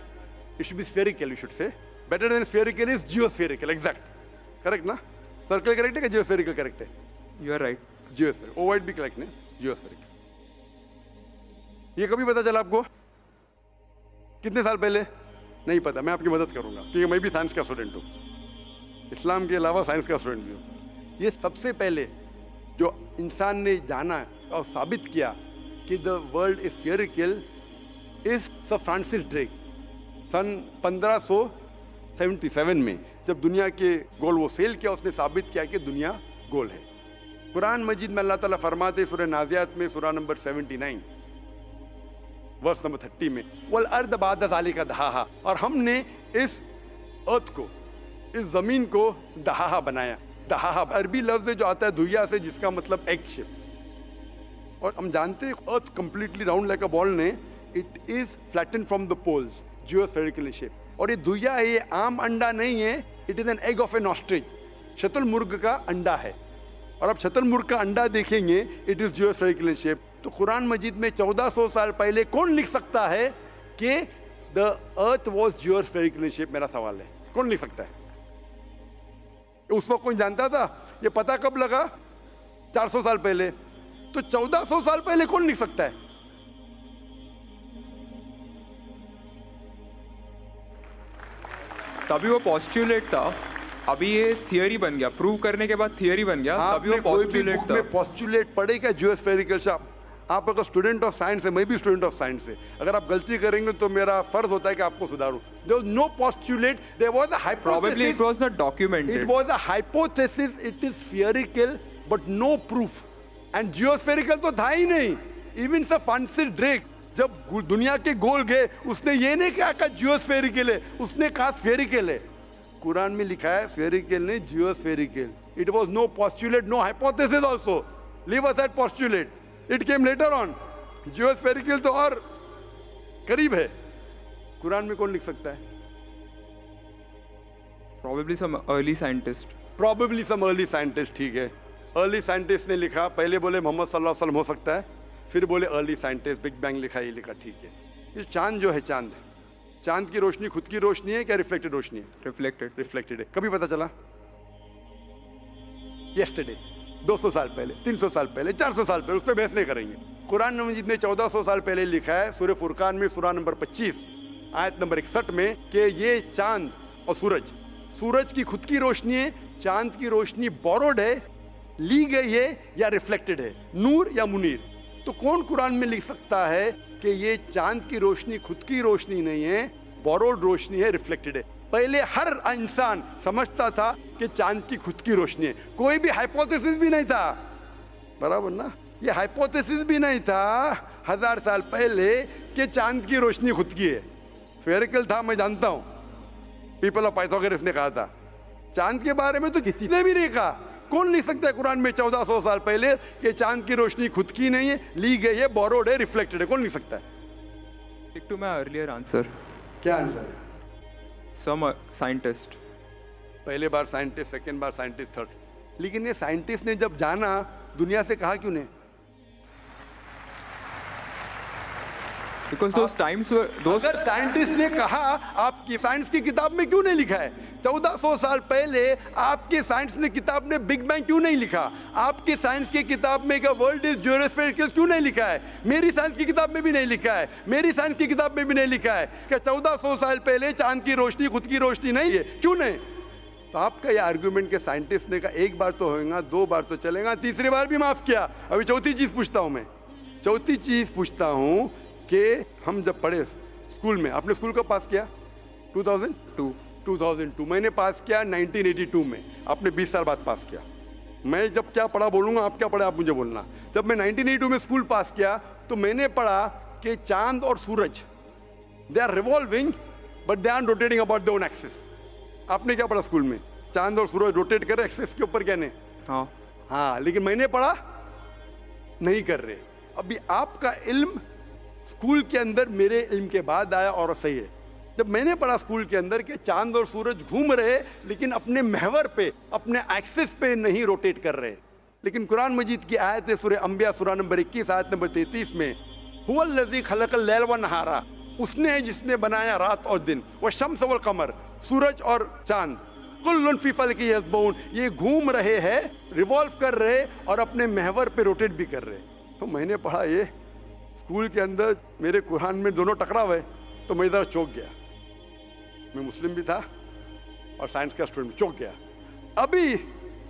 it should be spherical, you should say. Better than spherical is geospherical, exact, correct ना? सर्कल करेक्ट है कि जियोस्फेरिकल करेक्ट है? You are right. Geospherical, ovoid भी करेक्ट नहीं, जियोस्फेरिकल। ये कभी पता चला आपको? कितने साल पहले? नहीं पता, मैं आपकी मदद करूंगा क्योंकि मैं भी साइंस का स्टूडेंट हूँ, इस्लाम के अलावा साइंस का स्टूडेंट भी हूँ। ये सबसे पहले जो इंसान ने जाना और साबित किया कि the world is spherical is sir Francis Drake. सन 1577 में जब दुनिया के गोल वो सेल किया, उसने साबित किया कि दुनिया गोल है। कुरान मजीद में अल्लाह ताला फरमाते सूरह नाज़ियात में सूरह नंबर 79 वर्स नंबर 30 में, वल अर्द बाद ज़ालिका दहाहा, और हमने इस अर्थ को, इस जमीन को दहाहा बनाया। दहाहा अरबी लफ्ज है जो आता है दुया से, जिसका मतलब एग शेप। और हम जानते हैं earth completely round like a ball ने, it is flatten from the poles, geospherical shape. और ये दुया है, ये आम अंडा नहीं है, it is an egg of an ostrich, शतुरमुर्ग का अंडा है। और अब शतुरमुर्ग का अंडा देखेंगे, इट इज जियोस्फेरिकल शेप। तो कुरान मजीद में 1400 साल पहले कौन लिख सकता है कि द अर्थ वॉज जियोस्फेरिकल शेप? मेरा सवाल है, कौन लिख सकता है? उस वक्त कौन जानता था? ये पता कब लगा? 400 साल पहले। तो 1400 साल पहले कौन लिख सकता है? तभी वो पॉस्टुलेट था, अभी ये थियरी बन गया, प्रूव करने के बाद थियरी बन गया, तभी वो पॉस्टुलेट था। पॉस्टुलेट पढ़ेगा जियोस्फेरिकल शेप। आप अगर स्टूडेंट ऑफ साइंस है, मैं भी स्टूडेंट ऑफ साइंस है, अगर आप गलती करेंगे तो मेरा फर्ज होता है कि आपको सुधारूं। There was no postulate, there was a hypothesis. Probably it was not documented. It was a hypothesis, it is spherical but no proof. And geospherical तो था ही नहीं। Even Sir Francis Drake जब दुनिया के गोल गए, उसने ये नहीं कहा जियोस्फेरिकल है, उसने कहा स्फेरिकल है। कुरान में लिखा है स्फेरिकल नहीं, जियोस्फेरिकल। It was no postulate, no hypothesis also. Leave aside postulate. It came later on. जियोस्फेरिकल तो और करीब है। कुरान में कौन लिख सकता है? Probably some early scientist. Probably some early scientist, ठीक है। अर्ली साइंटिस्ट ने लिखा, पहले बोले मोहम्मद सल्लल्लाहु अलैहि वसल्लम हो सकता है, फिर बोले अर्ली साइंटिस्ट, बिग बैंग लिखा, ये लिखा, ठीक है। ये चांद जो है, चांद की रोशनी खुद की रोशनी है क्या रिफ्लेक्टेड रोशनी है? Reflected. रिफ्लेक्टेड है। कभी पता चला? यस्टरडे, 200 साल पहले, 300 साल पहले, 400 साल पहले, उस पर बहस नहीं करेंगे। कुरान मजीद में 1400 साल पहले लिखा है सूरह फुरकान में सूरह नंबर 25 आयत नंबर 61 में कि ये चांद और सूरज की खुद की रोशनी है, चांद की रोशनी बोरोड है, ली गई है या रिफ्लेक्टेड है, नूर या मुनीर। तो कौन कुरान में लिख सकता है कि ये चांद की रोशनी खुद की रोशनी नहीं है, बोरोड रोशनी है, रिफ्लेक्टेड है? पहले हर इंसान समझता था कि चांद की खुद की रोशनी है, कोई भी हाइपोथेसिस भी नहीं था, बराबर ना? ये हाइपोथेसिस भी नहीं था 1000 साल पहले कि चांद की रोशनी खुद की है। स्फेरिकल था, मैं जानता हूं, पीपल ऑफ पाइथागोरस ने कहा था। चांद के बारे में तो किसी ने भी नहीं कहा। कौन लिख सकता है कुरान में 1400 साल पहले कि चांद की रोशनी खुद की नहीं है, ली गई है, बोरोड है, रिफ्लेक्टेड है? कौन लिख सकता है? Stick to my earlier answer. क्या आंसर है? Some scientist. पहले बार साइंटिस्ट, सेकेंड बार साइंटिस्ट, थर्ड। लेकिन ये साइंटिस्ट ने जब जाना, दुनिया से कहा क्यों नहीं? Because those times were those. अगर साइंटिस्ट ने कहा, आपकी साइंस की किताब में क्यों नहीं लिखा है? 1400 साल पहले आपके साइंस ने किताब में बिग बैंग क्यों नहीं लिखा? आपकी साइंस की किताब में वर्ल्ड इज जियोस्फेरिकल क्यों नहीं लिखा है? मेरी साइंस की किताब में भी नहीं लिखा है, मेरी साइंस की किताब में भी नहीं लिखा है कि 1400 साल पहले चांद की रोशनी खुद की रोशनी नहीं है। क्यों नहीं? तो आपका ये आर्ग्यूमेंट के साइंटिस्ट ने कहा एक बार तो होगा, 2 बार तो चलेगा, तीसरी बार भी माफ किया। अभी चौथी चीज पूछता हूं मैं, चौथी चीज पूछता हूं कि हम जब पढ़े स्कूल में, आपने स्कूल कब पास किया? 2002। मैंने पास किया 1982 में, आपने 20 साल बाद पास किया। मैं जब क्या पढ़ा बोलूंगा, आप क्या पढ़े आप मुझे बोलना। जब मैं 1982 में स्कूल पास किया तो मैंने पढ़ा कि चांद और सूरज, they are revolving but they are rotating about their own axis. आपने क्या पढ़ा स्कूल में? चांद और सूरज रोटेट कर रहे एक्सिस के ऊपर, कहने हाँ, हाँ, लेकिन मैंने पढ़ा नहीं कर रहे। अभी आपका इल्म स्कूल के अंदर मेरे इल्म के बाद आया और सही है। जब मैंने पढ़ा स्कूल के अंदर कि चांद और सूरज घूम रहे लेकिन अपने महवर पे, अपने एक्सिस पे नहीं रोटेट कर रहे, लेकिन कुरान मजीद की आयत है सूरह अंबिया सूरह नंबर 21 आयत नंबर 33 में, हुवल्लज़ी खलक़ल लैल व नहारा, उसने है जिसने बनाया रात और दिन, व शम्स वल कमर, सूरज और चांद, कुल्लुन फी फलकी यस्बहून, ये घूम रहे हैं, रिवॉल्व कर रहे और अपने महवर पे रोटेट भी कर रहे। तो मैंने पढ़ा ये स्कूल के अंदर, मेरे कुरान में दोनों टकरा हुए, तो मैं इधर चौंक गया। मैं मुस्लिम भी था और साइंस का स्टूडेंट, चौंक गया। अभी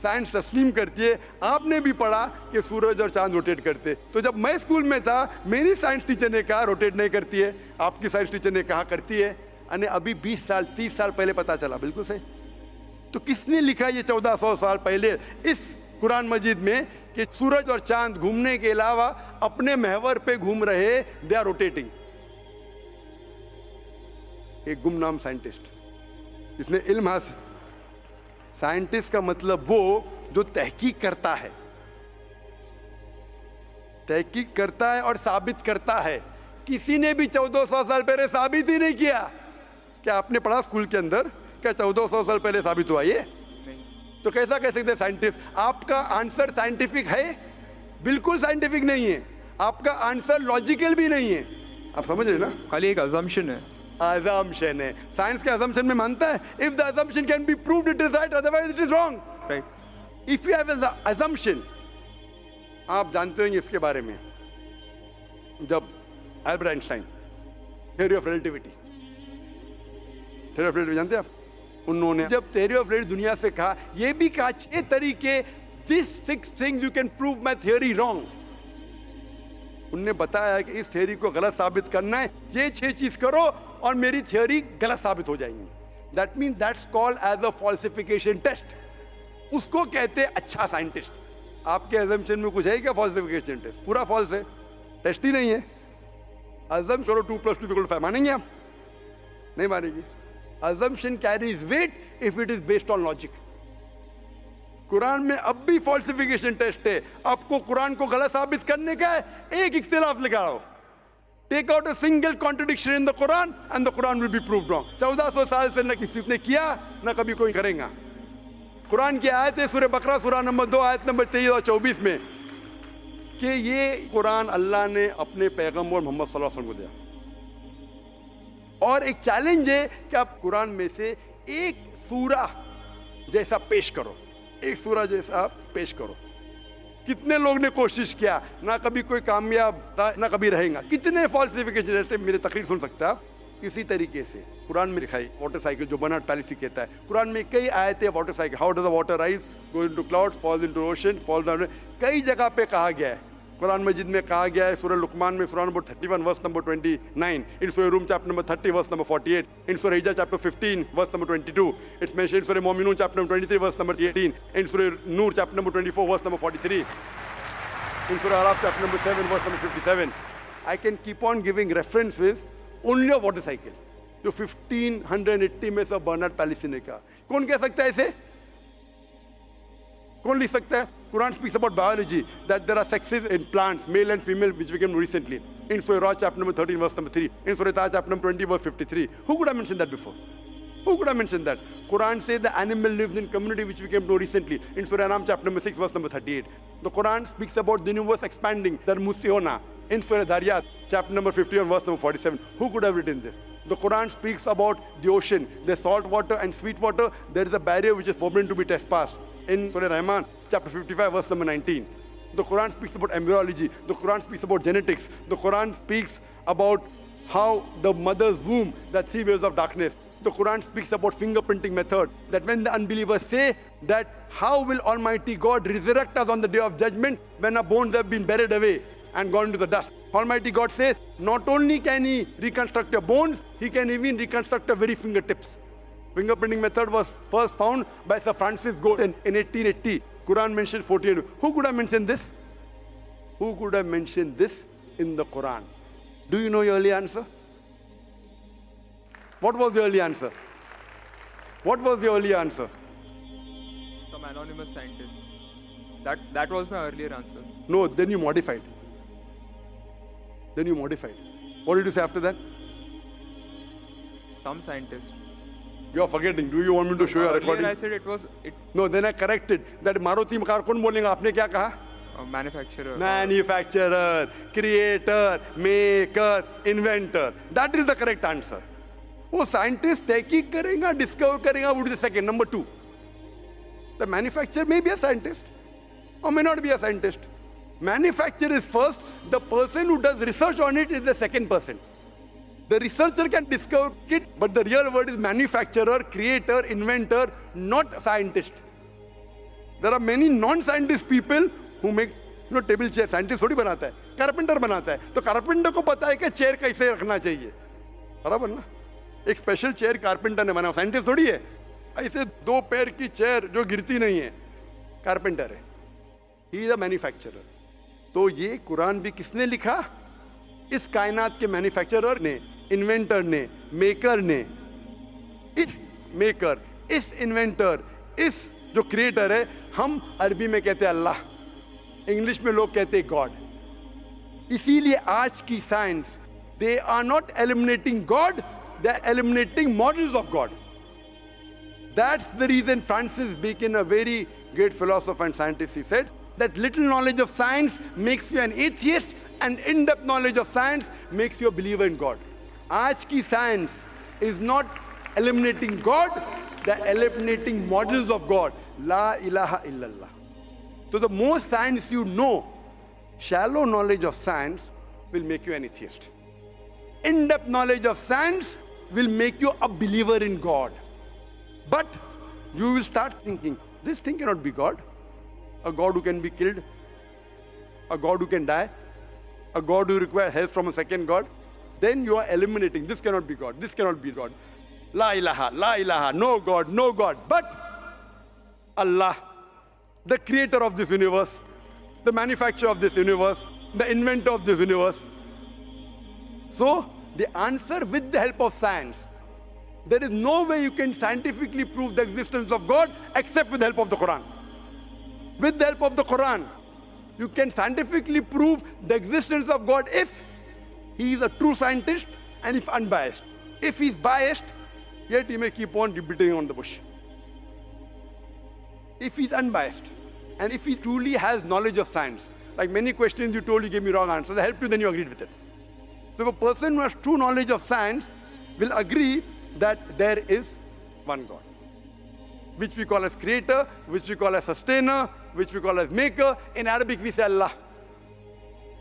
साइंस तस्लीम करती है, आपने भी पढ़ा कि सूरज और चांद रोटेट करते, तो जब मैं स्कूल में था मेरी साइंस टीचर ने कहा रोटेट नहीं करती है, आपकी साइंस टीचर ने कहा करती है, यानी अभी 20 साल 30 साल पहले पता चला। बिल्कुल सही। तो किसने लिखा ये 1400 साल पहले इस कुरान मजीद में कि सूरज और चांद घूमने के अलावा अपने महवर पे घूम रहे, दे आर रोटेटिंग। एक गुमनाम साइंटिस्ट जिसने इल्म हासिल, साइंटिस्ट का मतलब वो जो तहकीक करता है, तहकीक करता है और साबित करता है। किसी ने भी 1400 साल पहले साबित ही नहीं किया। क्या आपने पढ़ा स्कूल के अंदर क्या 1400 साल पहले साबित हुआ ये? तो कैसा कह सकते साइंटिस्ट? आपका आंसर साइंटिफिक है? बिल्कुल साइंटिफिक नहीं है। आपका आंसर लॉजिकल भी नहीं है। आप समझ रहे ना? खाली एक अजम्पशन है। अजम्पशन है। साइंस के अजम्पशन में मानता है if the assumption can be proved it is right, otherwise it is wrong. Right. If you have the assumption, आप जानते होंगे इसके बारे में, जब Albert Einstein theory of relativity, theory of relativity जानते हैं आप? उन्होंने जब थ्योरी ऑफ रिलेटिविटी दुनिया से कहा, यह भी कहा 6 तरीके, this 6 things you can prove my theory wrong. उन्होंने बताया कि इस थ्योरी को गलत साबित करना है, ये 6 चीज करो और मेरी थ्योरी गलत साबित हो जाएंगी। That mean that's called as a falsification test. उसको कहते हैं अच्छा साइंटिस्ट। आपके अजम्पशन में कुछ है क्या फॉल्सिफिकेशन टेस्ट? पूरा फॉल्स है, टेस्ट ही नहीं है। अजम करो 2 + 2 = 5, मानेंगे आप? नहीं मानेंगे। assumption carries weight if it is based on logic. Quran में अब भी फॉल्सिफिकेशन टेस्ट है। आपको कुरान को गलत साबित करने का है, एक इख्तिलाफ लगाओ, take out a single contradiction in the Quran and the Quran will be proved wrong. 1400 साल से न किसी ने किया न कभी कोई करेगा। कुरान की आयत है सूरह बकरा सूरह नंबर 2 आयत नंबर 23 और 24 में कि ये कुरान अल्लाह ने अपने पैगंबर मोहम्मद सल्लल्लाहु अलैहि वसल्लम को दिया, और एक चैलेंज है कि आप कुरान में से एक सूरा जैसा पेश करो, एक सूरा जैसा आप पेश करो। कितने लोग ने कोशिश किया, ना कभी कोई कामयाब था ना कभी रहेगा। कितने फॉल्सिफिकेशन, जैसे मेरे तकरीर सुन सकते हैं आप। इसी तरीके से कुरान में लिखा है वाटर साइकिल, जो बर्नार्ड पॉलिसी कहता है। कुरान में कई आयतें water cycle, how does the water rise, go into clouds, falls into ocean, falls down, कई जगह पे कहा गया है। कुरान मजीद में कहा गया है सूरह लुकमान में सूरह नंबर 31 वर्स नंबर 29, इन सूरह रूम chapter number 30 verse number 48, in सूरह हिजर chapter 15 verse number 22, it's mentioned in सूरह मोमिनून chapter number 23 verse number 18, in सूरह नूर chapter number 24 verse number 43, in सूरह अराफ chapter number 7 verse number 57। I can keep on giving references only of water cycle, जो 1580 में से बर्नार्ड पॉलिसी ने कहा। कौन कह सकता है इसे? कौन लिख सकता है? Quran speaks about biology, that there are sexes in plants, male and female, which we came recently. In Surah Ra, chapter number 13, verse number 3. In Surah Taha, chapter number 20, verse 53. Who could have mentioned that before? Who could have mentioned that? Quran says the animal lives in community, which we came to recently. In Surah Anam, chapter number 6, verse number 38. The Quran speaks about the universe expanding, the Musiona. In Surah Dariyat, chapter number 50, verse number 47. Who could have written this? The Quran speaks about the ocean, the salt water and sweet water. There is a barrier which is forbidden to be trespassed. In Surah Rahman, chapter 55, verse number 19. The Quran speaks about embryology. The Quran speaks about genetics. The Quran speaks about how the mother's womb, the 3 waves of darkness. The Quran speaks about fingerprinting method, that when the unbelievers say that how will Almighty God resurrect us on the day of judgment when our bones have been buried away and gone into the dust. Almighty God says, not only can He reconstruct your bones, He can even reconstruct your very fingertips. Fingerprinting method was first found by Sir Francis Galton in 1880. Quran mentions 14. Who could have mentioned this? Who could have mentioned this in the Quran? Do you know your early answer? What was the early answer? What was the early answer? Some anonymous scientist. That was my earlier answer. No, then you modified. Then you modified. What did you say after that? Some scientist. You are forgetting. Do you want me to show you a Earlier recording? I said No, then I corrected. That Maruti car कौन बोलेगा? आपने क्या कहा? a manufacturer. Manufacturer, creator, maker, inventor. That is the correct answer. वो scientist तहकीक करेगा, discover करेगा, would be the second. Number 2. The manufacturer may be a scientist or may not be a scientist. Manufacturer is first. The person who does research on it is the second person. The researcher can discover it, but the real word is manufacturer, creator, inventor, not scientist. There are many non-scientist people who make table chair. Scientist थोड़ी बनाता है, carpenter बनाता है. तो carpenter को पता है कि chair कैसे रखना चाहिए. बराबर ना? एक स्पेशल चेयर कारपेंटर ने बनाया, साइंटिस्ट थोड़ी है. ऐसे 2 पैर की चेयर जो गिरती नहीं है, कारपेंटर है. He is a manufacturer. तो ये कुरान भी किसने लिखा? इस कायनात के मैन्युफैक्चरर ने, इन्वेंटर ने, मेकर ने. इस मेकर, इस इन्वेंटर, इस जो क्रिएटर है, हम अरबी में कहते हैं अल्लाह, इंग्लिश में लोग कहते हैं गॉड. इसीलिए आज की science, they are not eliminating God, they are eliminating models of God. That's the reason Francis Bacon, a very great philosopher and scientist, he said that little knowledge of science makes you an atheist and in-depth knowledge of science makes you a believer in God. Aaj ki science is not eliminating God, they are eliminating models of God. La ilaha illallah. So the more science you know, shallow knowledge of science will make you an atheist. In-depth knowledge of science will make you a believer in God. But you will start thinking, this thing cannot be God. A God who can be killed, a God who can die, a God who requires help from a second God. Then you are eliminating, this cannot be God, this cannot be God. La ilaha, no God, no God. But Allah, the creator of this universe, the manufacturer of this universe, the inventor of this universe. So, the answer with the help of science. There is no way you can scientifically prove the existence of God except with the help of the Quran. With the help of the Quran, you can scientifically prove the existence of God if he is a true scientist and if unbiased. If he is biased, yet he may keep on beating on the bush. If he is unbiased and if he truly has knowledge of science, like many questions you told, you gave me wrong answers, I helped you, then you agreed with it. So a person who has true knowledge of science will agree that there is one God, which we call as creator, which we call as sustainer, which we call as maker. In Arabic we say Allah.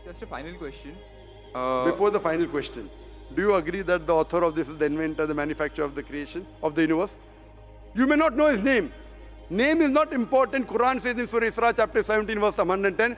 Just a final question. Before the final question, do you agree that the author of this is the inventor, the manufacturer of the creation, of the universe? You may not know his name. Name is not important. Quran says in Surah Isra chapter 17 verse 110,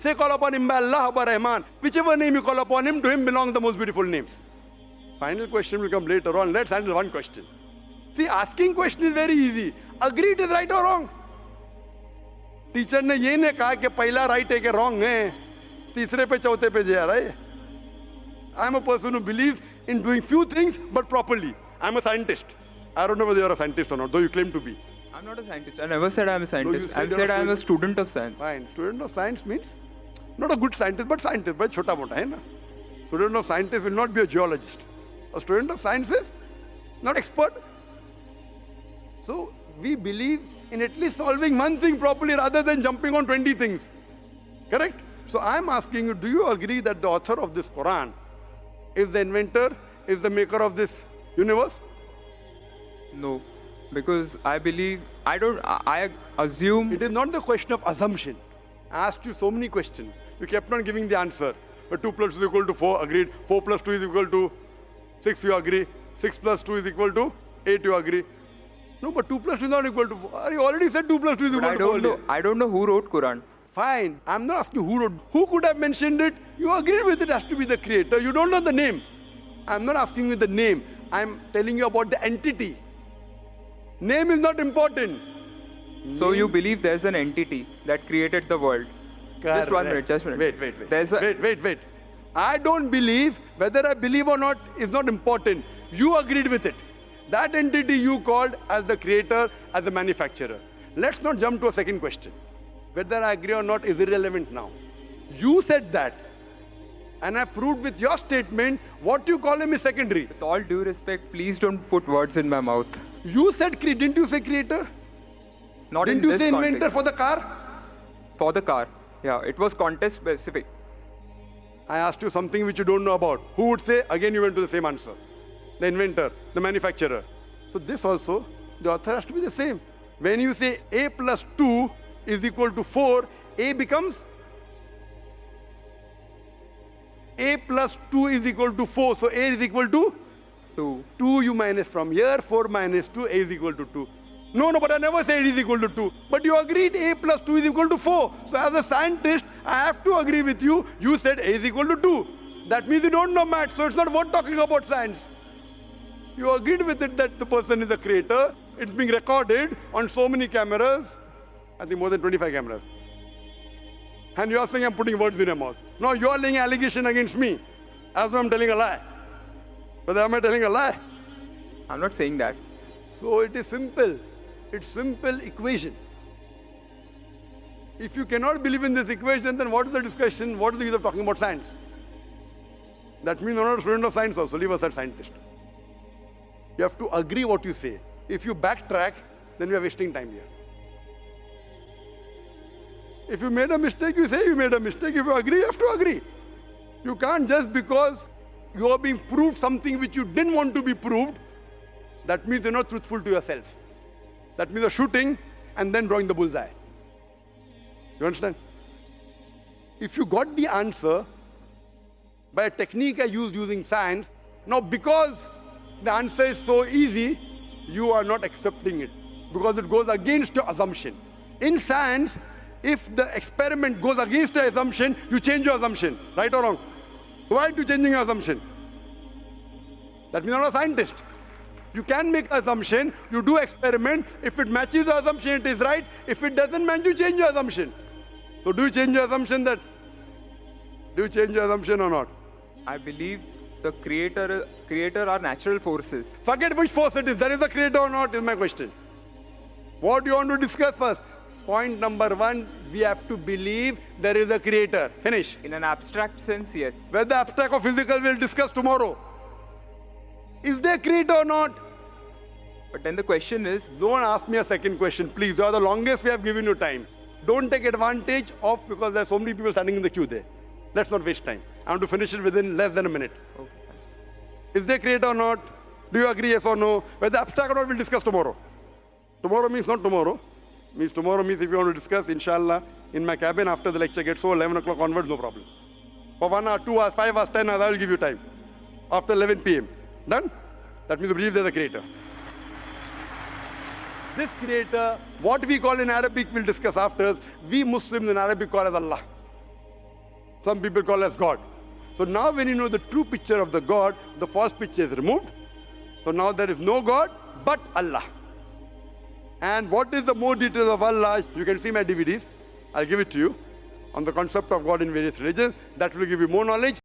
Say call upon him by Allah or by Rahman. Whichever name you call upon him, to him belong the most beautiful names. Final question will come later on. Let's handle one question. See, asking question is very easy. Agree it is right or wrong. Teacher ने ये नहीं कहा कि पहला right है कि wrong है, तीसरे पे चौथे पे जा रहा है. I am a person who believes in doing few things but properly. I am a scientist. I don't know whether you are a scientist or not, though you claim to be. I'm not a scientist. I never said I'm a scientist. said I've you're a said I'm a student. student of science. Fine. Student of science means not a good scientist, but scientist. But छोटा मोटा है ना. Student of scientist will not be a geologist. A student of science is not expert. So we believe in at least solving one thing properly rather than jumping on 20 things. Correct? So I'm asking you, do you agree that the author of this Quran is the inventor, is the maker of this universe? No, because I believe, I assume. It is not the question of assumption. I asked you so many questions. You kept on giving the answer. But 2 plus 2 is equal to 4, agreed. 4 plus 2 is equal to 6, you agree. 6 plus 2 is equal to 8, you agree. No, but 2 plus 2 is not equal to 4. You already said 2 plus 2 is equal to 4. I don't know who wrote Quran. Fine. I'm not asking who wrote. Who could have mentioned it? You agreed with it has to be the creator. You don't know the name. I'm not asking you the name. I'm telling you about the entity. Name is not important. So you believe there's an entity that created the world? Correct. Just 1 minute, just a minute. Wait. Wait. I don't believe, whether I believe or not is not important. You agreed with it. That entity you called as the creator, as the manufacturer. Let's not jump to a second question. Whether I agree or not is irrelevant now. You said that. And I proved with your statement what you call him is secondary. With all due respect, please don't put words in my mouth. You said, didn't you say creator? Not Didn't in you this say inventor context. for the car? For the car. Yeah, it was context specific. I asked you something which you don't know about. Who would say? Again, you went to the same answer. The inventor, the manufacturer. So this also, the author has to be the same. When you say a plus 2 is equal to 4, a becomes a plus 2 is equal to 4. So a is equal to 2. 2 you minus from here, 4 minus 2, a is equal to 2. No, but I never said it is equal to 2. But you agreed a plus 2 is equal to 4. So as a scientist, I have to agree with you. You said a is equal to 2. That means you don't know math, so it's not worth talking about science. You agreed with it that the person is a creator. It's being recorded on so many cameras. I think more than 25 cameras. And you are saying I'm putting words in your mouth. No, you are laying allegation against me. As though I'm telling a lie. But am I telling a lie? I'm not saying that. So it is simple. It's simple equation. If you cannot believe in this equation, then what is the discussion? What is the use of talking about science? That means you're not a student of science also. Leave aside scientist. You have to agree what you say. If you backtrack, then we are wasting time here. If you made a mistake, you say you made a mistake. If you agree, you have to agree. You can't just because you are being proved something which you didn't want to be proved, that means you're not truthful to yourself. That means you're shooting and then drawing the bullseye. You understand? If you got the answer by a technique I used using science, now because the answer is so easy, you are not accepting it because it goes against your assumption. In science, if the experiment goes against your assumption, you change your assumption, right or wrong? Why are you changing your assumption? That means you're not a scientist. You can make an assumption, you do experiment. If it matches the assumption, it is right. If it doesn't match, you change your assumption. So do you change your assumption that? Do you change your assumption or not? I believe the creator are natural forces. Forget which force it is. There is a creator or not is my question. What do you want to discuss first? Point number 1, we have to believe there is a creator. Finish. In an abstract sense, yes. Whether abstract or physical, we'll discuss tomorrow. Is there a creator or not? But then the question is, Don't ask me a second question, please. You are the longest we have given you time. Don't take advantage of because there are so many people standing in the queue there. Let's not waste time. I want to finish it within less than a minute. okay. Is there a creator or not? Do you agree, yes or no? Whether abstract or not, we'll discuss tomorrow. Tomorrow means not tomorrow. Means tomorrow means if you want to discuss, inshallah, in my cabin after the lecture gets so 11 o'clock onwards, no problem. For 1 hour, 2 hours, 5 hours, 10 hours, I will give you time. After 11 p.m. Done? That means you believe there's a creator. This creator, what we call in Arabic, we'll discuss after. We Muslims in Arabic call as Allah. Some people call as God. So now when you know the true picture of the God, the false picture is removed. So now there is no God but Allah. And what is the more details of Allah? You can see my DVDs. I'll give it to you on the concept of God in various religions. That will give you more knowledge.